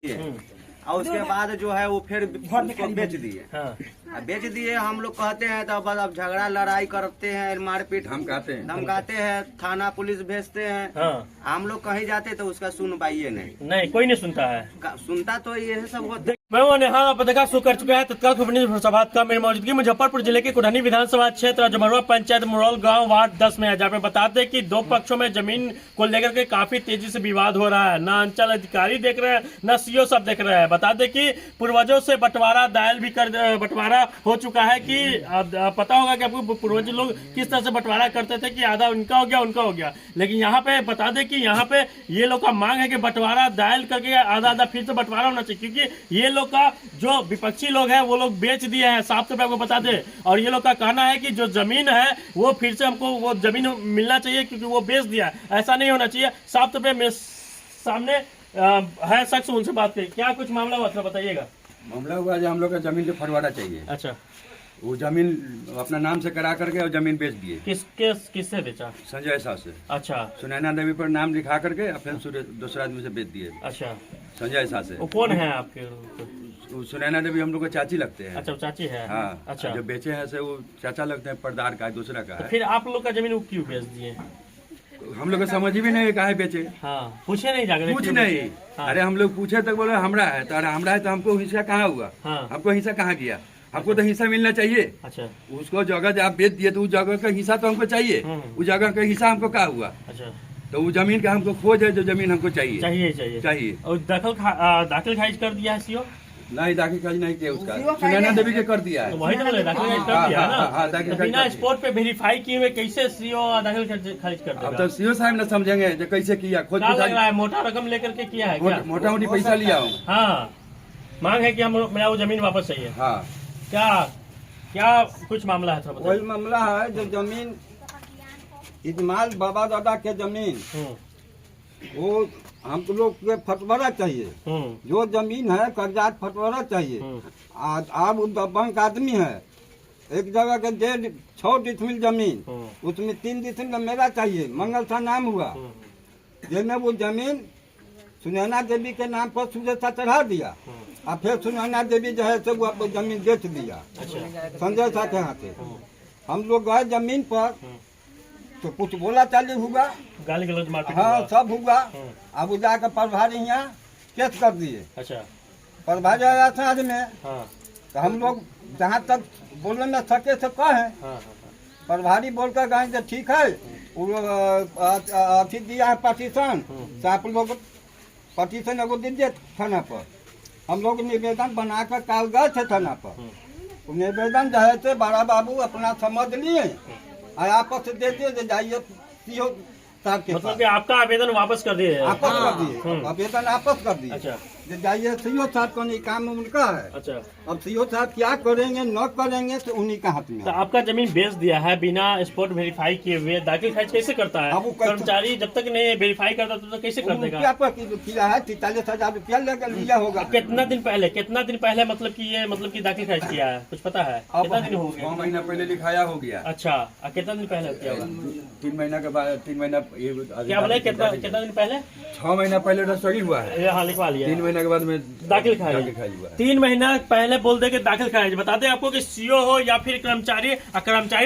और उसके बाद जो है वो फिर उसको बेच दिए। बेच दिए हम लोग कहते हैं तो अब झगड़ा लड़ाई करते हैं, मारपीट धमकाते हैं, थाना पुलिस भेजते हैं। हम लोग कहीं जाते तो उसका सुनवाई नहीं, कोई नहीं सुनता है। सुनता तो ये सब होता। मैं नेहा देखा शो कर चुका है तत्काल खबर सभा का मेरी मौजूदगी मुजफ्फरपुर जिले के कुढ़नी विधानसभा क्षेत्र जमरुआ पंचायत मुरौल गांव वार्ड 10 में है, जहाँ पे बताते हैं कि दो पक्षों में जमीन को लेकर के काफी तेजी से विवाद हो रहा है। न अंचल अधिकारी देख रहे हैं, न सीओ सब देख रहे हैं। बता दें कि पूर्वजों से बंटवारा दायल भी कर बंटवारा हो चुका है कि पता होगा कि आपको पूर्वज लोग किस तरह से बंटवारा करते थे कि आधा उनका हो गया उनका हो गया। लेकिन यहाँ पे बता दें कि यहाँ पे ये लोग का मांग है कि बंटवारा दायल करके आधा आधा फिर से बंटवारा होना चाहिए, क्योंकि ये लोग का जो विपक्षी लोग हैं वो लोग बेच दिए हैं, साफ तौर पे आपको बता दें। और ये लोग का कहना है कि जो जमीन है वो फिर से हमको वो जमीन मिलना चाहिए क्योंकि वो बेच दिया है, ऐसा नहीं होना चाहिए। साफ तौर पे मेरे सामने है शख्स, उनसे बात करें। क्या कुछ मामला हुआ था बताइएगा। मामला हुआ जो हम लोग का जमीन के फटवारा चाहिए। अच्छा, वो जमीन अपना नाम से करा करके और जमीन बेच दिए। किससे बेचा? संजय साहब से। अच्छा, सुनैना देवी पर नाम लिखा करके और फिर दूसरे आदमी से बेच दिए। अच्छा, संजय साहब से। वो कौन है आपके? सुनैना देवी हम लोग का चाची लगते हैं। अच्छा, चाची है। हाँ, अच्छा, जो बेचे हैं से वो चाचा लगते हैं, पर्दार का है, दूसरा का तो है। फिर आप लोग का जमीन वो क्यों बेच दिए? हम लोग को समझ भी नहीं काहे बेचे। हाँ, पूछे नहीं जाकर? कुछ नहीं। हाँ। अरे हम लोग पूछे तो बोले हमरा है, तो अरे हमरा है तो हमको हिस्सा कहाँ हुआ? हाँ। हमको हिस्सा कहाँ गया? हमको तो हिस्सा मिलना चाहिए। अच्छा, उसको जगह जब आप बेच दिए तो उस जगह का हिस्सा तो हमको चाहिए। उस जगह का हिस्सा हमको क्या हुआ? अच्छा, तो वो जमीन का हमको खोज है, जो जमीन हमको चाहिए चाहिए। और दाखिल खारिज कर दिया है सीओ? नहीं, दाखिल खारिज नहीं किया उसका, सुनैना देवी के कर दिया है। वही तो बोले दाखिल खारिज कर दिया है ना। दाखिल बिना स्पोर्ट पे वेरीफाई किए हुए कैसे सीओ दाखिल खारिज कर देगा? अब तो सीओ साहब न समझेंगे जो कैसे किया। खोज क्या लग रहा है, मोटा रकम लेकर के किया है क्या? मोटा मोटी पैसा लिया हूँ। हाँ, मांग है कि हम मेरा वो जमीन वापस चाहिए। हाँ, क्या कुछ मामला है? वही मामला है जो जमीन इजमाल बाबा दादा के जमीन वो हम लोग के फटवारा चाहिए। जो जमीन है कागजात फटवारा चाहिए। आप बैंक आदमी है, एक जगह के 6 डिसमिल जमीन, उसमें 3 डिसमिल मेरा चाहिए, मंगल सा नाम हुआ। जिसने वो जमीन सुनैना देवी के नाम पर सुरेशा चढ़ा दिया और फिर सुनैना देवी जो है से वो जमीन बेच दिया संजय साहब के यहाँ से। हम लोग गए जमीन पर तो कुछ बोला चाली हुआ, गाली गलौज मारपीट। हाँ, सब हुआ। अब वो जाकर प्रभारी यहाँ केस कर दिए। अच्छा, प्रभारी आया साँझ में। हाँ, तो हम लोग जहाँ तक बोलने में सके से कहे, प्रभारी बोलकर गए तो ठीक है, अथी दिया है पटिशन, तो आप लोग पटिशन एगो दीजिए थाना पर। हम लोग निवेदन बनाकर काल गए थे थाना पर। निवेदन जो है से बड़ा बाबू अपना समझ लिए और आपस दे दिए, जाइए सीओ साहब के मतलब कि आपका आवेदन वापस कर दिए? आपस कर दिए, आवेदन आपस कर दिए। अच्छा, जाइए सीओ साहब को, नहीं काम उनका है। अच्छा, अब सीओ साहब क्या करेंगे न करेंगे तो उन्हीं का हाथ में। तो आपका जमीन बेच दिया है बिना स्पॉट वेरीफाई किए हुए, दाखिल खारिज कैसे करता है? कर्मचारी जब तक नहीं वेरीफाई करता तब तक कैसे कर देगा? क्या पर किया है 43,000 रुपया लिया होगा। कितना दिन पहले मतलब कि दाखिल खारिज किया है, कुछ पता है? कितना दिन हो गया? 6 महीना पहले लिखाया हो गया। अच्छा, कितना दिन पहले किया होगा? 3 महीना के बाद, 3 महीना क्या बोले? कितना दिन पहले? 6 महीना पहले रसोई हुआ है। हाँ, लिखवा लिया। 3 महीने के बाद में दाखिल खारिज हुआ। 3 महीना पहले बोल दे के दाखिल खारिज। बता दें आपको कि सीओ हो या फिर कर्मचारी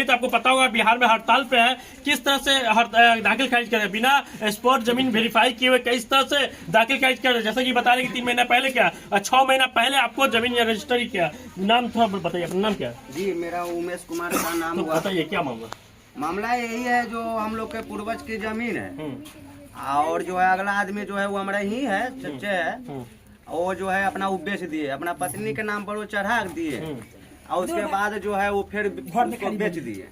तो आपको पता होगा बिहार में हड़ताल पे है, किस तरह से दाखिल खारिज करे बिना स्पॉट जमीन वेरीफाई किए हुए, किस तरह से दाखिल खारिज करे। जैसे कि बता रहे कि 3 महीना पहले क्या, 6 महीना पहले आपको जमीन रजिस्ट्री किया। नाम थोड़ा बताइए, अपना नाम क्या? जी, मेरा उमेश कुमार का नाम हुआ। बताइए क्या मामला? मामला यही है, जो हम लोग के पूर्वज की जमीन है और जो है अगला आदमी जो है वो हमारा ही है, चच्चे है। वो जो है अपना वो बेच दिए, अपना पत्नी के नाम पर वो चढ़ा दिए और उसके बाद जो है वो फिर उसको बेच दिए।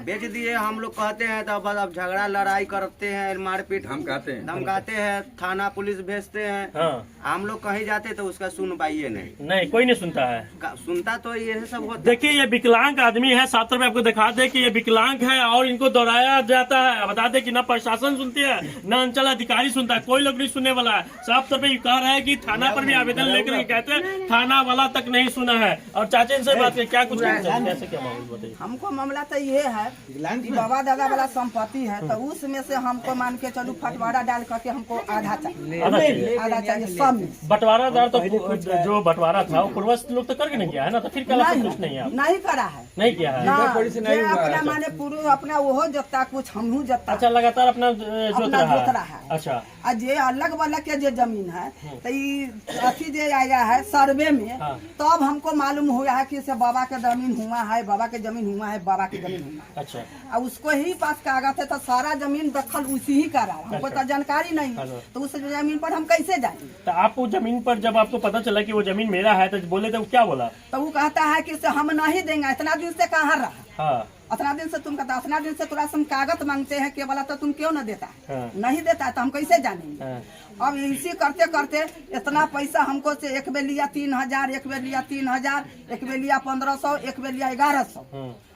बेच दिए हम लोग कहते हैं तो अब झगड़ा लड़ाई करते हैं, मारपीट धमकाते हैं, थाना पुलिस भेजते हैं। हम लोग कहीं जाते तो उसका सुनवाई नहीं, कोई नहीं सुनता है। सुनता तो ये सब होता। देखिए, ये विकलांग आदमी है, साफ तौर पे आपको दिखा दे कि ये विकलांग है और इनको दोहराया जाता है। बता दे कि न प्रशासन सुनती है, न अंचल अधिकारी सुनता है, कोई लोग नहीं सुनने वाला है। साफ तौर पे कह रहा है कि थाना पर भी आवेदन लेकर के कहते हैं, थाना वाला तक नहीं सुना है। और चाचा इनसे से बात करें, क्या कुछ कैसे क्या मामला बताइए। हमको मामला तो ये है कि बाबा दादा वाला संपत्ति है, तो उसमें से हमको मान के चलू फटवारा डाल करके हमको आधा चाहिए, आधा चाहिए सब में। बंटवारा दार तो जो बंटवारा था वो पूर्वज लोग तो करके नहीं किया है ना, तो फिर क्या कुछ नहीं है, नहीं करा है, नहीं किया है। ना, जे अपना माने पूर्व अपना वो जत्ता कुछ हमहू जत्ता अच्छा, लगातार अपना अपना जोत रहा है। अच्छा, आ जे अलग वाला के जे जमीन है तो ये अथी जे आया है सर्वे में, तब हमको मालूम हुआ है कि इसे बाबा के जमीन हुआ है, बाबा के जमीन हुआ है, बाबा के जमीन हुआ है। अच्छा, अब उसको ही पास कागज है तो सारा जमीन दखल उसी ही करा, हमको तो जानकारी नहीं है, तो उस जमीन पर हम कैसे जाएंगे। तो आप वो जमीन पर जब आपको पता चला कि वो जमीन मेरा है तो बोले तो क्या बोला? तो वो कहता है कि इसे हम नहीं देंगे, इतना दिन से कहाँ रहा, हाँ, इतना दिन से तुम कहता, इतना दिन से थोड़ा हम कागज मांगते हैं के बोला तो तुम क्यों न देता है, हाँ। नहीं देता है तो हम कैसे जानेंगे। हाँ। अब इसी करते करते इतना पैसा हमको से एक बेर लिया 3000, एक बेर लिया 3000, एक बेर लिया 1500, एक बेर लिया 1100,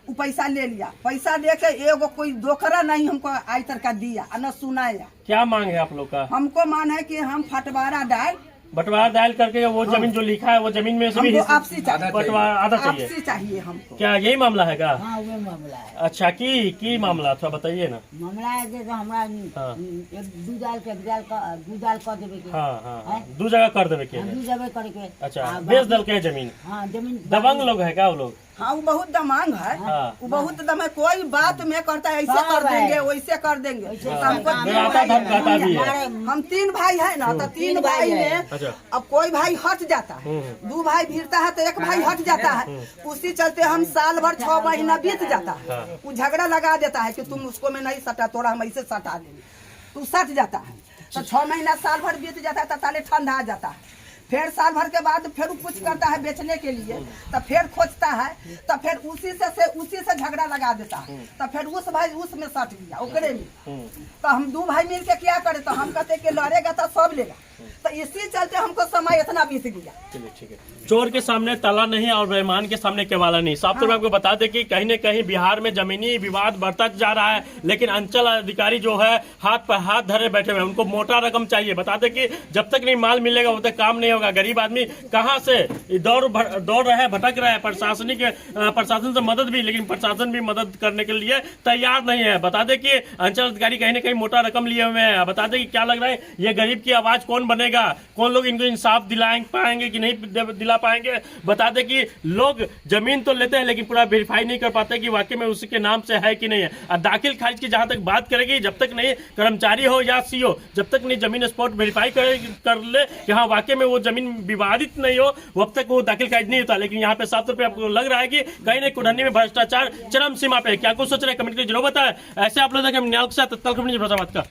वो पैसा ले लिया। पैसा लेके एगो कोई दोकरा नहीं हमको आज तक का दिया न सुनाया। क्या मांग है आप लोग का? हमको मान है कि हम फटवारा डाल बंटवारा दायल करके वो जमीन जो लिखा है वो जमीन में से भी हमको आपसी चाहिए, बंटवारा आधा चाहिए, आपसी चाहिए हमको। क्या यही मामला है क्या? हाँ वो मामला है। अच्छा, की मामला था बताइए ना। मामला है कि हमरा हाँ। दू जाल कर देवे के। हाँ हाँ हाँ, दू जगह कर देवे के। दू जगह करे के। अच्छा, बेच दल के जमीन। हाँ जमीन दबंग लोग है क्या वो लोग? हाँ वो बहुत दमांग है, हाँ। वो बहुत दम है, कोई बात में करता है ऐसे कर देंगे वैसे कर देंगे। ऐसे हमको कर तीन डराता भाई है, धमकाता भी है। हम 3 भाई है ना, तो 3 भाई में अच्छा। अब कोई भाई हट जाता है, 2 भाई भिड़ता है तो एक भाई हट जाता है, उसी चलते हम साल भर 6 महीना बीत जाता है, वो झगड़ा लगा देता है कि तुम उसको में नहीं सटा, तोड़ा हम ऐसे सटा देंगे, तू सट जाता है। तो 6 महीना साल भर बीत जाता है तो ताले ठंडा आ जाता है। फिर साल भर के बाद फिर कुछ करता है बेचने के लिए, तो फिर खोजता है, तो फिर उसी से झगड़ा लगा देता है, तो फिर उस भाई उसमें सट गया ओकरे में। तो हम 2 भाई मिल के क्या करे, तो हम कहते कि लड़ेगा तो सब लेगा, तो इसी चलते हमको समय इतना बीत गया। चलिए ठीक है। चोर के सामने ताला नहीं और बेईमान के सामने केवाला नहीं। साफ तौर पर आपको बता दें कि कहीं न कहीं बिहार में जमीनी विवाद बढ़ता जा रहा है, लेकिन अंचल अधिकारी जो है हाथ पर हाथ धरे बैठे हुए हैं, उनको मोटा रकम चाहिए। बता दें कि जब तक नहीं माल मिलेगा उब तक काम नहीं होगा। गरीब आदमी कहाँ से दौड़ रहे हैं, भटक रहे हैं, प्रशासन से मदद भी, लेकिन प्रशासन भी मदद करने के लिए तैयार नहीं है। बता दें कि अंचल अधिकारी कहीं न कहीं मोटा रकम लिए हुए हैं। बता दें कि क्या लग रहा है, ये गरीब की आवाज कौन बनेगा, कौन लोग इनको इंसाफ दिला पाएंगे कि नहीं दिला पाएंगे। बता दें कि लोग जमीन तो लेते हैं लेकिन पूरा वेरीफाई नहीं कर पाते कि वाकई में उसके नाम से है कि नहीं है। और दाखिल खारिज की जहां तक बात करेगी, जब तक नहीं कर्मचारी हो या सीओ, जब तक नहीं जमीन स्पॉट वेरीफाई कर ले कि हाँ वाकई में वो जमीन विवादित नहीं हो, तब तक वो दाखिल खारिज नहीं होता। लेकिन यहाँ पे साफ तौर पर आपको लग रहा है कि कहीं ना कुढ़नी में भ्रष्टाचार चरम सीमा पे। क्या कुछ सोच रहे हैं कमेंट करके जरूर बताएं। ऐसे आप लोग देखें न्याय के साथ तत्काल खबर न्यूज़ फैजाबाद का।